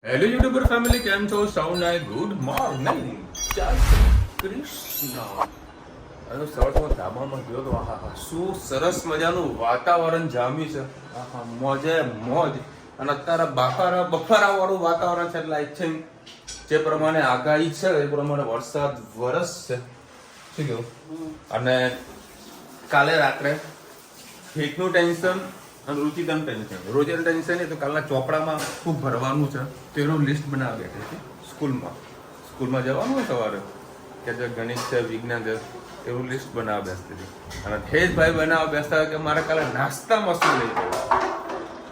Hello YouTuber family, કેમ છો? Sound આય good morning, જય શ્રી કૃષ્ણ. અને સવારમાં ધાબામાં ગયો તો આહા શું સરસ મજાનું વાતાવરણ જામ્યું છે. આહા મોજે મોજ. અને અત્યારે બફારા વાળું વાતાવરણ છે એટલે આઈ થિંક જે પ્રમાણે આગાહી છે એ પ્રમાણે વરસાદ વરસશે. શું કેવું? અને કાલે રાત્રે ઠીકનું ટેન્શન અને રુચિતાનું ટેન્શન. રોજનું ટેન્શન નહીં તો કાલના ચોપડામાં ખૂબ ભરવાનું છે તેનું લિસ્ટ બનાવી બેઠી છે. સ્કૂલમાં જવાનું હોય સવારે કે જે ગણિત છે, વિજ્ઞાન છે, એવું લિસ્ટ બનાવવા બેસતી હતી. અને ઠેસભાઈ બનાવવા બેસતા કે મારે કાલે નાસ્તામાં શું લઈ જવું.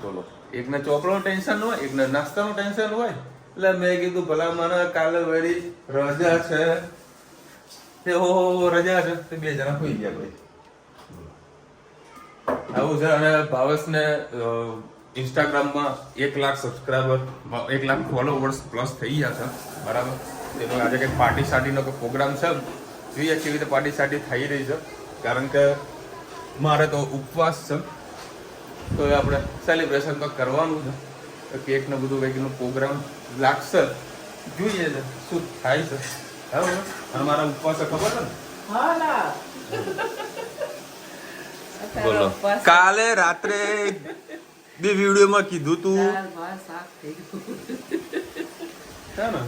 બોલો, એકને ચોપડાનું ટેન્શન હોય, એકને નાસ્તાનું ટેન્શન હોય. એટલે મેં કીધું ભલા મને કાલે વળી રજા છે તે રજા છે તે બે જણા હોઈ ગયા ભાઈ. આવું છે. અને ભાવેશને ઇન્સ્ટાગ્રામમાં 1 lakh subscriber, 1 lakh followers plus થઈ ગયા છે. બરાબર. તેનો આજે કંઈક પાર્ટી સાર્ટીનો પ્રોગ્રામ છે. જોઈએ કેવી રીતે પાર્ટી સાર્ટી થઈ રહી છે. કારણ કે મારે તો ઉપવાસ છે તો એ આપણે સેલિબ્રેશન તો કરવાનું છે. કેક ને બધું કંઈકનો પ્રોગ્રામ લાગશે. જોઈએ છે શું થાય છે. બરાબર. અને મારા ઉપવાસ ખબર છે ને? હા ના. બોલો, કાલે રાત્રે બે વિડીયોમાં કીધું તું છે ને.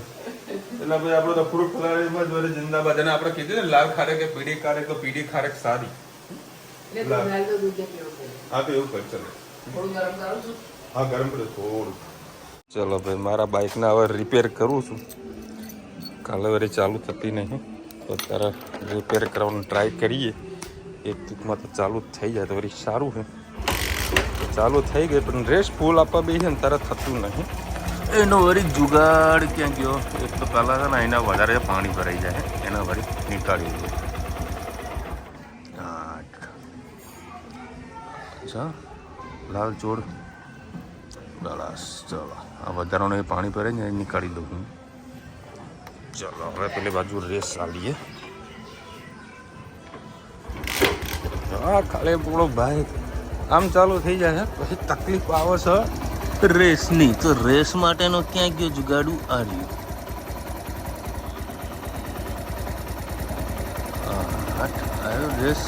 એટલે ભાઈ આપણે તો ફ્રૂટ ફલારીમાં જ વળી જિંદાબાદ. અને આપણે કીધું ને લાલ ખારેક કે પીળી ખારેક, તો પીળી ખારેક સારી. હા તો એવું કર. ચલો હા, ગરમ પડે થોડું. ચલો ભાઈ, મારા બાઇકને હવે રિપેર કરું છું. કાલે વળી ચાલુ થતી નહીં તો અત્યારે રિપેર કરવાનું ટ્રાય કરીએ. એક ટૂંકમાં તો ચાલુ થઈ જાય તો વળી સારું છે. ચાલુ થઈ ગઈ પણ રેસ્ટ ફૂલ આપવા બી છે ને તારે થતું નહીં. એનો વળી જુગાડ ક્યાં ગયો? એક તો પહેલાં છે ને એના વધારે પાણી ભરાઈ જાય એના વળી નીકાળી દે. અચ્છા, લાલ ચોળ બસ. ચલો, આ વધારાનું એ પાણી ભરાય ને એ નીકાળી દઉં હું. ચલો હવે પેલી બાજુ રેસ ચાલીએ. હા, કાલે પૂરો ભાઈ આમ ચાલુ થઈ જાય પછી તકલીફ આવે છે રેસની. તો રેસ માટેનો ક્યાં ગયો જુગાડું? આ રહ્યું. આવ્યો રેસ,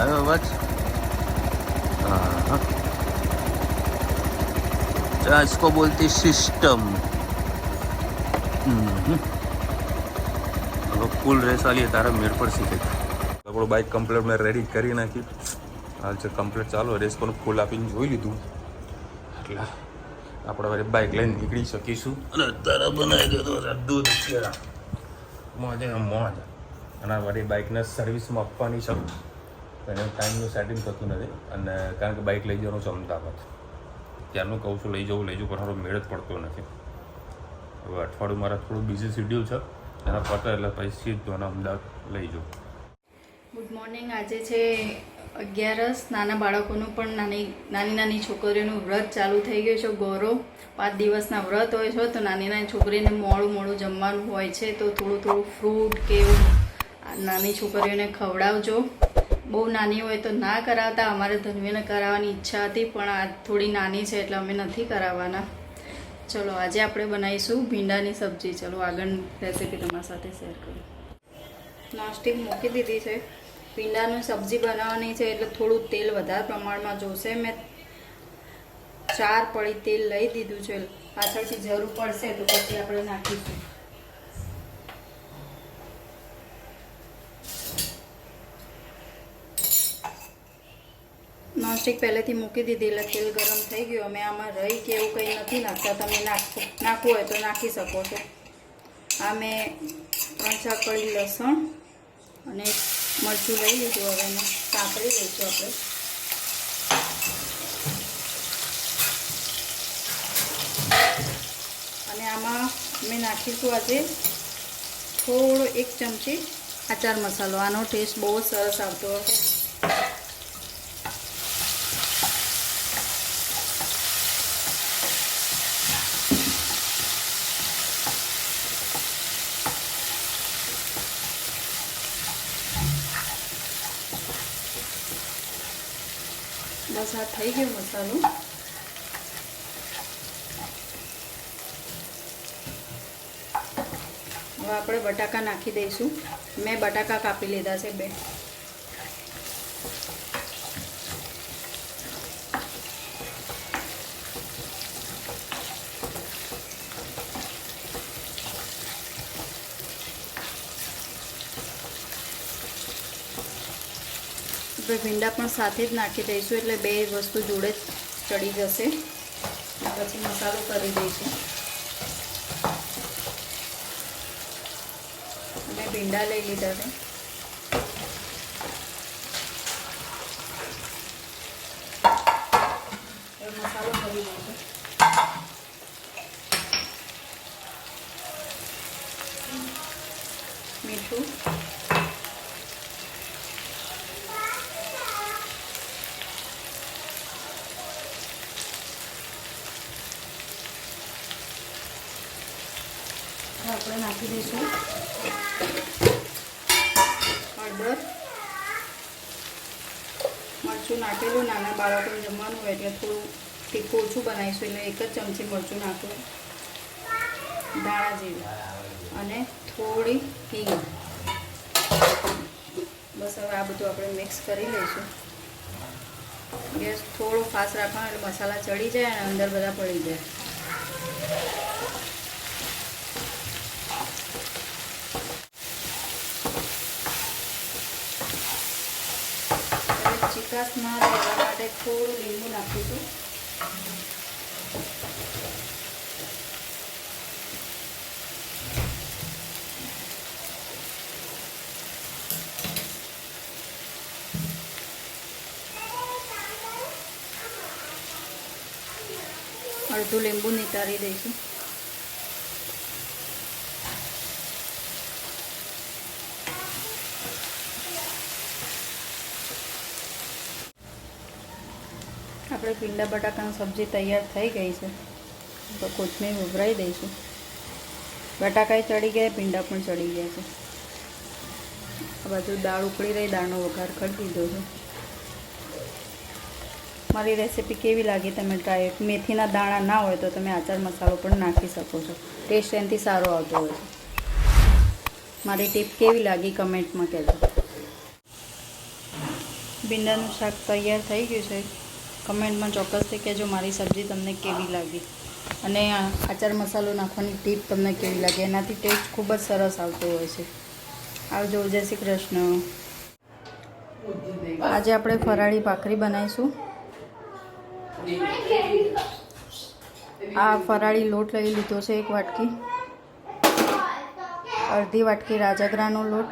આવ્યો અવાજ. હા, इसको बोलती सिस्टम. હવે ફૂલ રેસ આલીએ તારે મેળ પર શીખે. આપણું બાઇક કમ્પ્લીટ મેં રેડી કરી નાખી. હાલ છે કમ્પ્લીટ. ચાલો, રેસ પણ ફૂલ આપીને જોઈ લીધું એટલે આપણે વળી બાઇક લઈને નીકળી શકીશું. અને અત્યારે બનાવી દીધો છે દૂધ ચેરા. મોજે મોજ. અને વળી બાઇકને સર્વિસમાં આપવાની છે. એને ટાઈમનું સેટિંગ થતું નથી. અને કારણ કે બાઇક લઈ જવાનું છે અમદાવાદ. ત્યારનું કહું છું લઈ જવું પણ મારો મેળ જ પડતો નથી. હવે અઠવાડિયું મારા થોડું બિઝી શેડ્યુલ છે. એના પતે એટલે પછી જ મને અમદાવાદ લઈ જાઉં. Good morning. આજે છે 11. નાના બાળકોનું પણ નાની છોકરીઓનું વ્રત ચાલુ થઈ ગયું છે. ગૌરવ 5 દિવસના વ્રત હોય છે તો નાની છોકરીને મોડું જમવાનું હોય છે તો થોડું ફ્રૂટ કે એવું નાની છોકરીઓને ખવડાવજો. બહુ નાની હોય તો ના કરાવતા. અમારે ધન્વીને કરાવવાની ઈચ્છા હતી પણ આ થોડી નાની છે એટલે અમે નથી કરાવવાના. ચલો, આજે આપણે બનાવીશું ભીંડાની સબ્જી. ચલો આગળ રેસીપી તમારી સાથે શેર કરું. નોનસ્ટિક મૂકી દીધી છે. ભીંડાની સબ્જી બનાવવાની છે એટલે થોડું તેલ વધારે પ્રમાણમાં જોશે. મેં 4 પડી તેલ લઈ દીધું છે. પાછળથી જરૂર પડશે તો પછી આપણે નાખીશું. નોનસ્ટિક પહેલેથી મૂકી દીધી એટલે તેલ ગરમ થઈ ગયું. અમે આમાં રહી કે એવું કંઈ નથી નાખતા. તમે નાખવું હોય તો નાખી શકો છો. આ મેં 3-4 કળી લસણ અને મરચું લઈ લીધું. હવે એને સાંકળી લઈશું આપણે. અને આમાં મેં નાખીશું આજે થોડો 1 ચમચી આચાર મસાલો. આનો ટેસ્ટ બહુ સરસ આવતો હશે. બસ આ થઈ ગયો મસાલો. હવે આપણે બટાકા નાખી દઈશું. મેં બટાકા કાપી લીધા છે 2. આપણે ભીંડા પણ સાથે જ નાખી દઈશું એટલે 2 વસ્તુ જોડે જ ચડી જશે. પછી મસાલો કરી દઈશું. મેં ભીંડા લઈ લીધા છે. મસાલો કરી દઈશું. મીઠું, આપણે નાખી દઈશું હળદર. મરચું નાખેલું, નાના બાળકોને જમવાનું હોય એટલે થોડું તીખું ઓછું બનાવીશું એટલે 1 જ ચમચી મરચું નાખવું, દાણા જીરું અને થોડી હિંગ. બસ હવે આ બધું આપણે મિક્સ કરી લઈશું. ગેસ થોડો ફાસ્ટ રાખવાનો એટલે મસાલા ચડી જાય અને અંદર બધા પડી જાય. ચિકાસમાં રહેવા માટે થોડું લીંબુ નાખીશું. અડધું લીંબુ નિતારી દઈશું. આપણે ભીંડા બટાકાની સબ્જી તૈયાર થઈ ગઈ છે. તો કોથમીર ઉભરાઈ દઈશું. બટાકાએ ચડી ગયા, ભીંડા પણ ચડી ગયા છે. આ બાજુ દાળ ઉકળી રહી, દાળનો વઘાર કરી દીધો છે. મારી રેસીપી કેવી લાગી તમે ટ્રાય. મેથીના દાણા ના હોય તો તમે આચાર મસાલો પણ નાખી શકો છો. ટેસ્ટ એનાથી સારો આવતો હોય છે. મારી ટીપ કેવી લાગી કમેન્ટમાં કહેજો. ભીંડાનું શાક તૈયાર થઈ ગયું છે. કમેન્ટમાં ચોક્કસથી કહેજો મારી સબ્જી તમને કેવી લાગી અને આચાર મસાલો નાખવાની ટીપ તમને કેવી લાગી. એનાથી ટેસ્ટ ખૂબ જ સરસ આવતો હોય છે. આવજો. જય શ્રી કૃષ્ણ. આજે આપણે ફરાળી ભાખરી બનાવીશું. આ ફરાળી લોટ લઈ લીધો છે 1 વાટકી, અડધી વાટકી રાજગરાનો લોટ,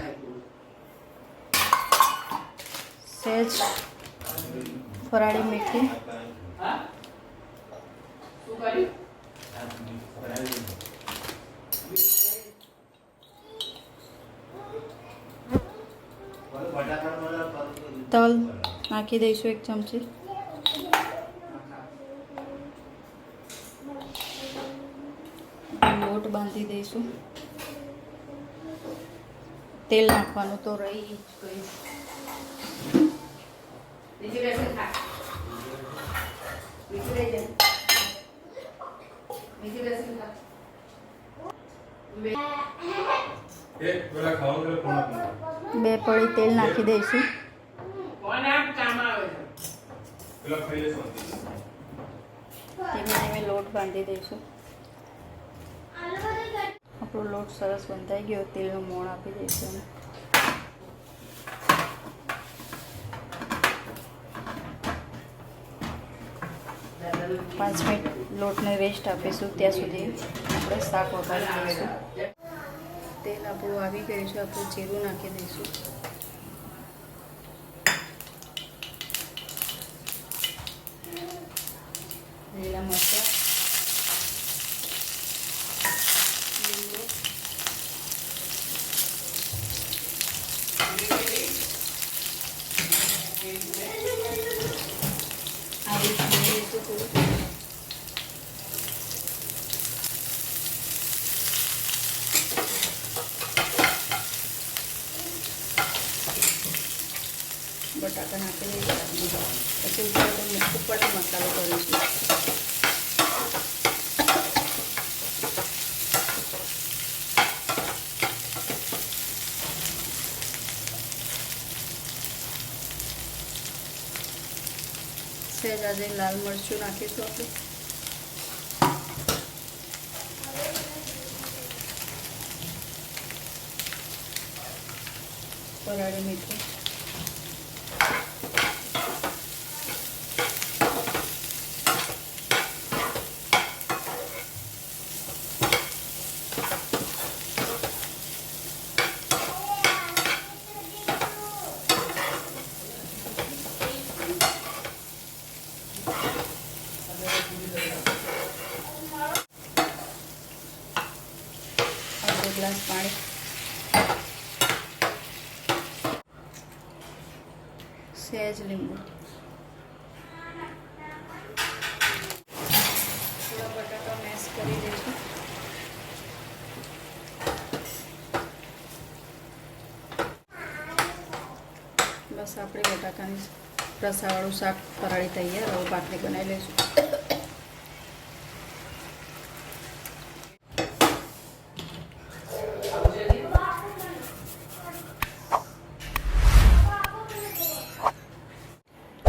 સહેજ ફરાળી મીઠી, તલ નાખી દઈશું 1 ચમચી, લોટ બાંધી દઈશું. તેલ નાખવાનું તો રહી જ ગયું. બે પડી તેલ નાખી દઈશું. ધીમે ધીમે લોટ બાંધી દઈશું. આપણો લોટ સરસ બંધાઈ ગયો. તેલનું મોણ આપી દઈશું. 5 મિનિટ લોટને રેસ્ટ આપીશું. ત્યાં સુધી આપણે શાક વઘારી દઈશું. તેલ આપણું આવી ગયું છે. આપણે જીરું નાખી દઈશું. લીલા મરચાં, લીંબુ, આવી દઈશું થોડું. બટાકા નાખી દઈશું. પછી ઉપર મસાલો કરીશું. સહેજ આજે લાલ મરચું નાખીશું આપણે. વરાળી મીઠું. અડધો ગ્લાસ પાણી. સહેજ લીંબુ. થોડા બટાકા મેશ કરી દઈશું. બસ આપણે બટાકાની રસાવાળું શાક ફરાળી તૈયાર. હવે ભાખરી બનાવી લઈશું.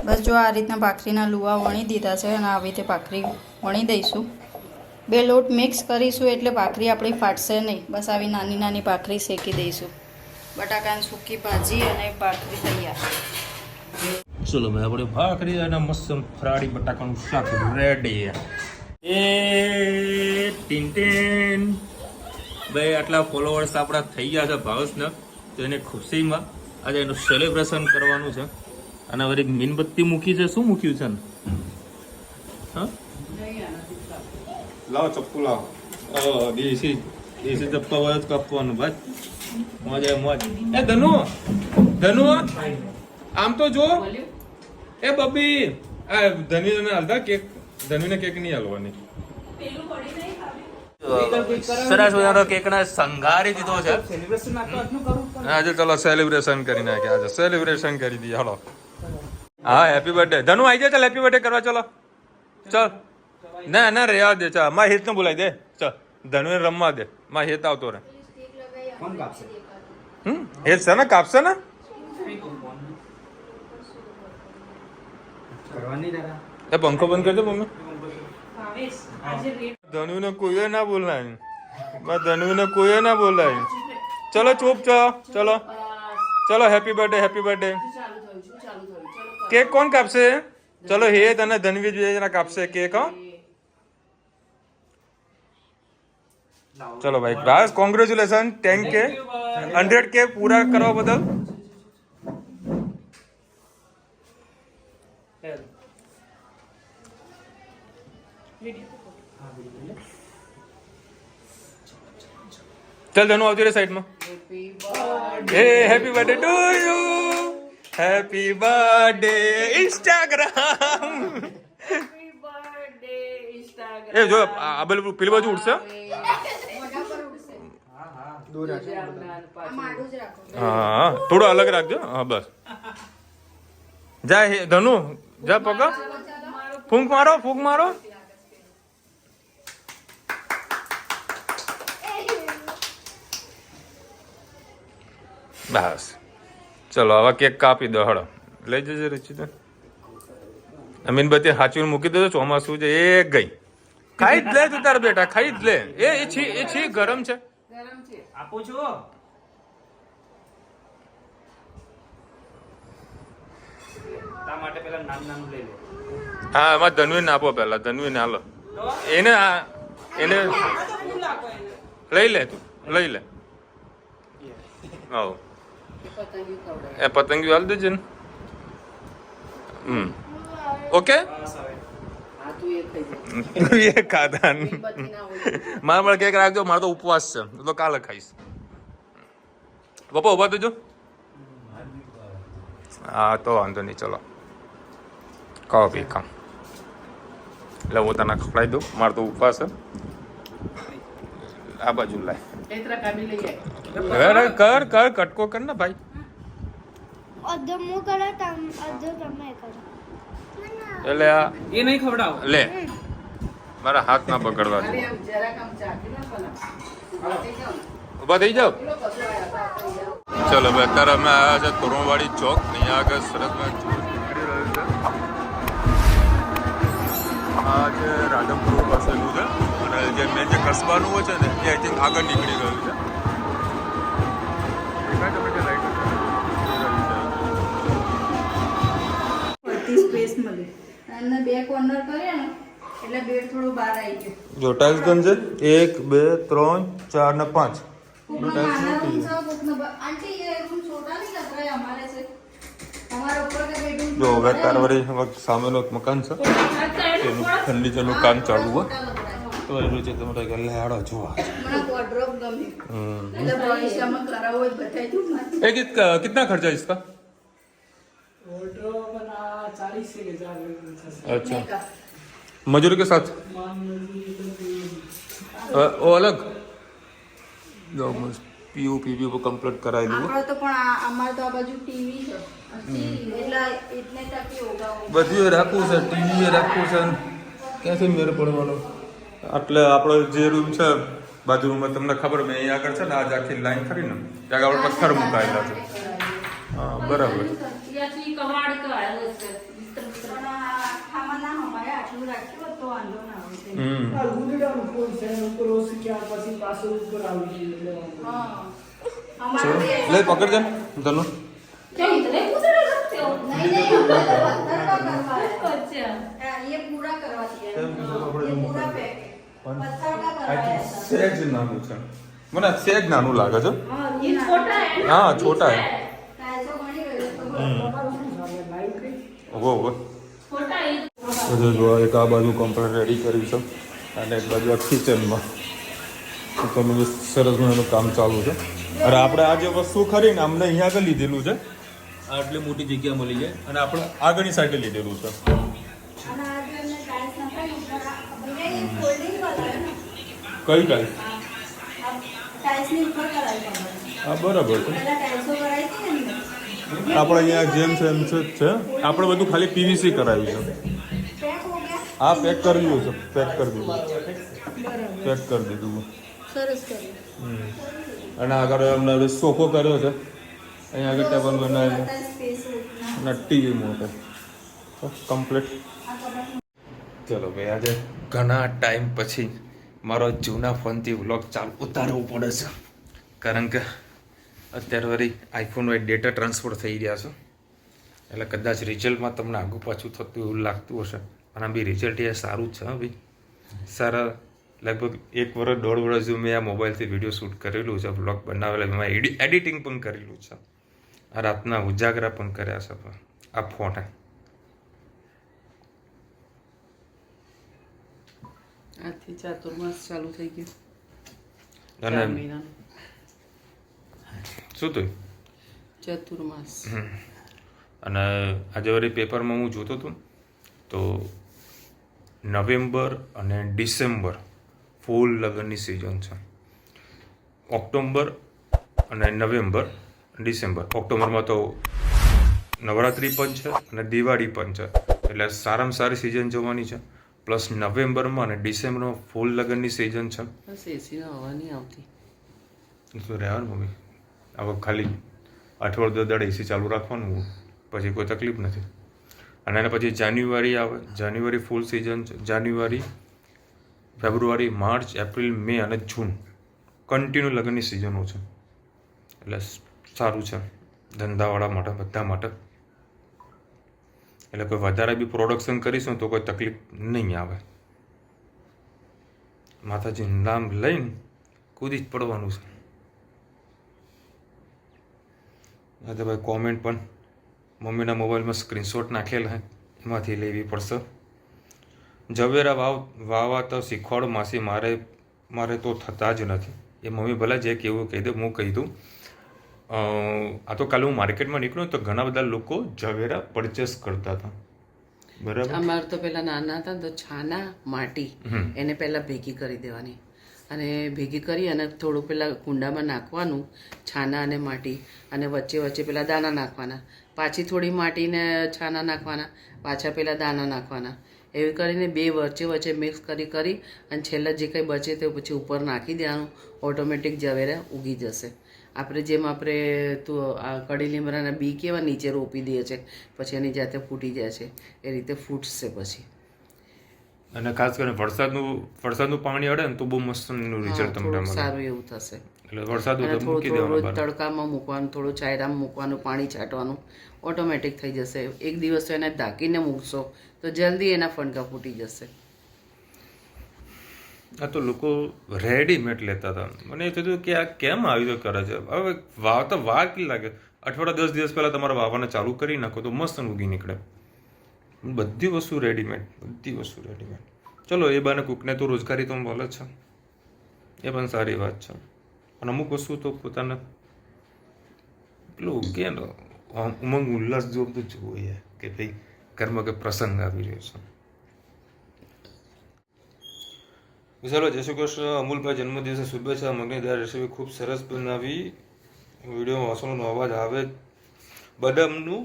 બસ જો આ રીતના ભાખરીના લુવા વણી દીધા છે અને આવી રીતે ભાખરી વણી દઈશું. બે લોટ મિક્સ કરીશું એટલે ભાખરી આપણી ફાટશે નહીં. બસ આવી નાની નાની ભાખરી શેકી દઈશું. બટાકાની સૂકી ભાજી અને ભાખરી તૈયાર. ચલો ભાઈ આપણે ભાખરી અને મસ્ત ફરાળી બટાકાનું શાક રેડી. એ ટીન ભાઈ આટલા ફોલોવર્સ આપણા થઈ ગયા છે ભાવેશના, તો એને ખુશીમાં આજે એનું સેલિબ્રેશન કરવાનું છે. અને હવે એક મીણબત્તી મૂકી છે. શું મૂક્યું છે ને? હા લાવો ચપ્પુ લાવો. દેશી ચપ્પા હોય જ કાપવાનું ભાઈ. મોજે મોજ. એ ધનુ ધનુ આમ તો જો. એ બબી આ ધનવીને હાલતા કેક. ધનવીને કેક નહીં હાલવાની. સરસ મજાનો કેક ને સંઘારી દીધો છે. આજે ચલો સેલિબ્રેશન કરી નાખીએ. આજે સેલિબ્રેશન કરી દઈએ. હાલો હા હેપી બર્થડે ધનુ આવી જાય. ચાલ હેપી બર્થડે કરવા. ચલો ચાલ. ના ના રે દે. ચાલ માં હેત ને બોલાવી દે. ચાલ ધનુને રમવા દે. માં હેત આવતો રે. હેત છે ને કાપશે ને. એ પંખો બંધ કરજો મમ્મી. ધનુને કોઈએ ના બોલાય. ધનુને કોઈએ ના બોલાય. ચલો ચૂપ છો. ચલો ચલો happy birthday happy birthday. Cake કોણ કાપશે? ચલો હેત અને ધનવી જણા કાપશે કેક. હા ચલો ભાઈ બસ કોંગ્રેચ્યુલેશન 10K 100K પૂરા કરવા બદલ. ચાલ ધનુ આવતી રે સાઈડમાં. Hey happy birthday to you. Happy birthday Instagram. એ જો આ પેલી બાજુ ઉડશે. હા થોડો અલગ રાખજો. હા બસ જા ધનુ જા પકડ. ફૂંક મારો ફૂંક મારો. બસ ચલો હવે કેક કાપી દો. હળો લઈ જજે રચિતા. મીણબત્તી હાચવીને મૂકી દેજો. ચોમાસું છે એ ગઈ. ખાઈ જ લે તું તાર બેટા. ખાઈ જ લે. એ છી ગરમ છે. આપું છું. હા એમાં ધનવીને આપો પેલા. ધનવીને હાલો. એને એને લઈ લે તું લઈ લે. હા એ પતંગી હાલ દેજે ને. ઓકે એ ખાધા મારે પણ કેક રાખજો. મારે તો ઉપવાસ છે તો કાલે ખાઈશ. પપ્પા ઉભા થજો. હા તો વાંધો નહીં. ચલો કહો ભાઈ કામ એટલે હું તને ખવડાવી દઉં. મારે તો ઉપવાસ છે. આ બાજુ લાય. કર કર કટકો કર ને ભાઈ. એટલે એ નહીં ખવડાવ. લે મારા હાથ ના પકડવા દે. ઉભા થઈ જાવ. ચલો ભાઈ અત્યારે અમે આવ્યા છે તોરણવાડી ચોક. અહીંયા આગળ સરસ નીકળી રહ્યું છે. આ જે રાધનપુર રોડ પાસેનું છે અને જે મેન જે કસ્બાનું હોય છે ને એ આઈ થિંક આગળ નીકળી ગયું છે. દેખાય તમને કે લાઈટ બધી સ્પેસ મળી અને બે કોર્નર કર્યા ને એટલે બેડ થોડું બહાર આવી ગયું. જો ટાઇલ્સ ગન છે 1 2 3 4 ને 5. કોકનો નાના રૂમ છે, કોકનો આંટી એ રૂમ છોટા નહીં લગ રહ્યા અમારે છે. અમારા ઉપર કે બેડરૂમ જો હવે કારવારી સામેનો એક મકાન છે એનું ફર્નિચરનું કામ ચાલુ હોય તો એનું છે તમારે કે લેહાડો જોવા. મને વોર્ડરોબ ગમે એટલે ભવિષ્યમાં કરાવો જ બતાવી દઉં મારે. कितना खर्चा इसका? वॉर्डरोब बना 40,000 अच्छा मजदूरी के साथ वो अलग जो पीयू को कंप्लीट कराई दूँ આપણે તો પણ અમારે તો આ બાજુ ટીવી છે એટલે ટકી હોગા બધું રાખવું છે ટીવી રાખવું છે ક્યાંથી મેળ પડવાનો. એટલે આપણો જે રૂમ છે બાજુમાં તમને ખબર મેં અહીંયા આગળ છે ને આજ આખી લાઈન ખરી ને ત્યાં આગળ પથ્થર મુકાયેલા છે. હા બરાબર. લે પકડ છે તનો સેજ નાનું છે મને સેજ નાનું લાગે છે. હા છોટા હે ઓહો બધું જો એક આ બાજુ કમ્પ્લીટ રેડી કર્યું છે અને એક બાજુ આ કિચનમાં તમે સરસ મજાનું કામ ચાલુ છે. અરે આપણે આ જે વસ્તુ ખરી ને અમને અહીંયા આગળ લીધેલું છે આટલી મોટી જગ્યા મળી જાય અને આપણે આગળની સાઈડે લીધેલું છે. કઈ ટાઈલ? હા બરાબર છે. આપણે અહીંયા જેમ છે એમ છે જ છે. આપણે બધું ખાલી પીવીસી કરાવ્યું છે. હા પેક કરી દીધું છે. પેક કરી દીધું. સરસ કર્યું. અને આગળ અમને સોફો કર્યો છે. અહીંયા આગળ ટેબલ બનાવેલું અને ટીવી મોટો કમ્પ્લીટ. ચલો ભાઈ આજે ઘણા ટાઈમ પછી મારો જૂના ફોનથી વ્લોગ ઉતારવું પડે છે કારણ કે અત્યારે વળી આઈફોન વાય ડેટા ટ્રાન્સફર થઈ રહ્યા છે એટલે કદાચ રિઝલ્ટમાં તમને આગું પાછું થતું એવું લાગતું હશે અને બી રિઝલ્ટ એ સારું જ છે ભાઈ. સારા લગભગ 1 વર્ષ 1.5 વર્ષ જેવું મેં આ મોબાઈલથી વિડીયો શૂટ કરેલું છે વ્લોગ બનાવેલા એમાં એડિટિંગ પણ કરેલું છે આ રાતના ઉજાગરા પણ કર્યા છે આ ફોને. આજથી ચાતુર્માસ ચાલુ થઈ ગયું અને શું થયું ચતુર્માસ. અને આજે વળી પેપરમાં હું જોતો હતો તો નવેમ્બર અને ડિસેમ્બર ફૂલ લગ્નની સિઝન છે. ઓક્ટોબર અને નવેમ્બર ડિસેમ્બર ઓક્ટોબરમાં તો નવરાત્રિ પણ છે અને દિવાળી પણ છે એટલે સારામાં સારી સિઝન જોવાની છે. પ્લસ નવેમ્બરમાં અને ડિસેમ્બરમાં ફૂલ લગ્નની સિઝન છે. બસ એસીનો હવા નહીં આવતી શું રહેવાનું મમ્મી હવે ખાલી અઠવાડિયું દાડે એસી ચાલુ રાખવાનું પછી કોઈ તકલીફ નથી. અને એના પછી જાન્યુઆરી આવે. જાન્યુઆરી ફૂલ સિઝન છે. જાન્યુઆરી ફેબ્રુઆરી માર્ચ એપ્રિલ મે અને જૂન કન્ટિન્યુ લગ્નની સિઝનો છે એટલે સારું છે ધંધાવાળા માટે બધા માટે. એટલે કોઈ વધારે બી પ્રોડક્શન કરીશું તો કોઈ તકલીફ નહીં આવે. માતાજીનું નામ લઈને કૂદી જ પડવાનું છે. હા તો ભાઈ કોમેન્ટ પણ મમ્મીના મોબાઈલમાં સ્ક્રીનશોટ નાખેલા હે એમાંથી લેવી પડશે. ઝવેરા વાવા તો શીખવાડો માસી મારે તો થતા જ નથી. એ મમ્મી ભલે જે કેવું કહી દે હું કહી દઉં. આ તો કાલે હું માર્કેટમાં નીકળ્યો તો ઘણા બધા લોકો ઝવેરા પરચેસ કરતા હતા બરાબર. અમારે તો પેલા નાના હતા તો છાના માટી એને પહેલા ભેગી કરી દેવાની અને ભેગી કરી અને થોડું પેલા કુંડામાં નાખવાનું છાના અને માટી અને વચ્ચે વચ્ચે પેલા દાણા નાખવાના પાછી થોડી માટીને છાના નાખવાના પાછા પેલા દાણા નાખવાના એવી કરીને બે વચ્ચે વચ્ચે મિક્સ કરી અને છેલ્લા જે કંઈ બચે તે પછી ઉપર નાખી દેવાનું ઓટોમેટિક ઝવેરા ઉગી જશે. આપણે જેમ આપણે તો આ કડી લીમડાના બી કેવા નીચે રોપી દઈએ છે પછી એની જાતે ફૂટી જાય છે એ રીતે ફૂટશે પછી અને ખાસ કરીને વરસાદનું પાણી અડે ને તો બહુ મસ્ત એનું રિઝલ્ટ તમને થોડુંક મળે. સારું એવું થશે. એટલે વરસાદ અને મૂકી થોડું દેવાનું રોજ બહાર. તડકામાં મૂકવાનું, થોડું છાયરામાં મૂકવાનું, પાણી છાંટવાનું, ઓટોમેટિક થઈ જશે. એક દિવસ તો એને ઢાંકીને મૂકશો તો જલ્દી એના ફણકા ફૂટી જશે. આ તો લોકો રેડીમેડ લેતા હતા. મને એ થયું કે આ કેમ આવી તો કરે છે. હવે વાવતા વાર કેટલી લાગે? અઠવાડિયા 10 દિવસ પહેલા તમારે વાવવાને ચાલુ કરી નાખો તો મસ્ત ઉગી નીકળે. બધી વસ્તુ રેડીમેડ. ચલો એ બાને કુકને તો રોજગારી તો મળે છે, એ પણ સારી વાત છે. અને અમુક વસ્તુ તો પોતાને પેલું કે ને ઉમંગ ઉલ્લાસ જો બધું જોઈએ કે ભાઈ ઘરમાં કે પ્રસંગ આવી રહ્યો છે. ચાલો, જય શ્રી કૃષ્ણ. અમૂલભાઈ જન્મદિવસે શુભેચ્છા. મગનીદાર રેસીપી ખૂબ સરસ બનાવી. વિડીયો વાસણનો અવાજ આવે. બદામનું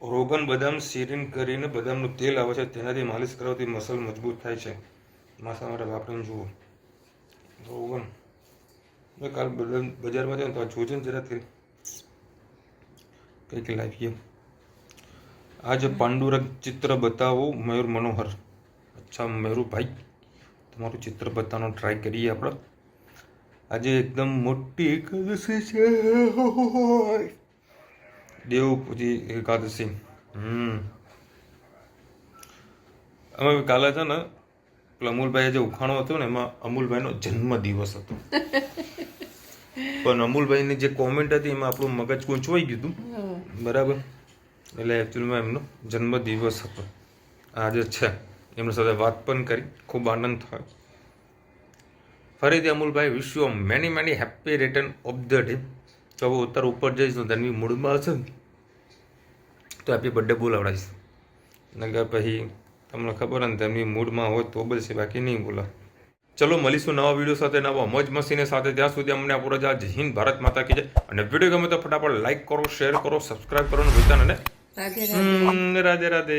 રોગન બદામ શીરીન કરીને બદામનું તેલ આવે છે, તેનાથી માલિશ કરવાથી મસલ મજબૂત થાય છે. માથા માટે વાપરીને જુઓ. રોગન મેં કાલ બજારમાં જાઉં તો આ જોજે ને જરાથી કંઈક લાવીએ. આજે પાંડુરંગ ચિત્ર બતાવો. મયુર મનોહર. અચ્છા મયુરભાઈ, તમારું ચિત્ર બતાવવાનો ટ્રાય કરીએ આપણે. આજે એકદમ મોટી એકાદશી છે. દેવ પૂજી એકાદશી. અમે કાલે છે ને પેલા અમૂલભાઈ જે ઉખાણો હતો ને એમાં અમૂલભાઈનો જન્મ દિવસ હતો. પણ અમૂલભાઈની જે કોમેન્ટ હતી એમાં આપણું મગજ ગૂંચવાઈ ગયું હતું. બરાબર. એટલે એકચ્યુઅલીમાં એમનો જન્મ દિવસ હતો. આજે છે. એમની સાથે વાત પણ કરી, ખૂબ આનંદ થયો. ફરીથી Amulbhai wish you many happy return of the day. તો હવે ઉત્તર ઉપર જઈશ તો તેની મૂડમાં હશે ને તો હેપી બર્થડે બોલાવડાવીશ. નગર પછી તમને ખબર ને તેમની મૂડમાં હોય તો બોલશે, બાકી નહીં બોલા. ચલો મળીશું નવા વિડીયો સાથે, નવા મોજ મસ્તીને સાથે. ત્યાં સુધી અમને આપો રજા. જય હિન્દ, ભારત માતા કી જય. અને વિડીયો ગમે તો ફટાફટ લાઈક કરો, શેર કરો, સબસ્ક્રાઇબ કરો અને ભૂલતા ને રાધે રાધે. રાધે રાધે.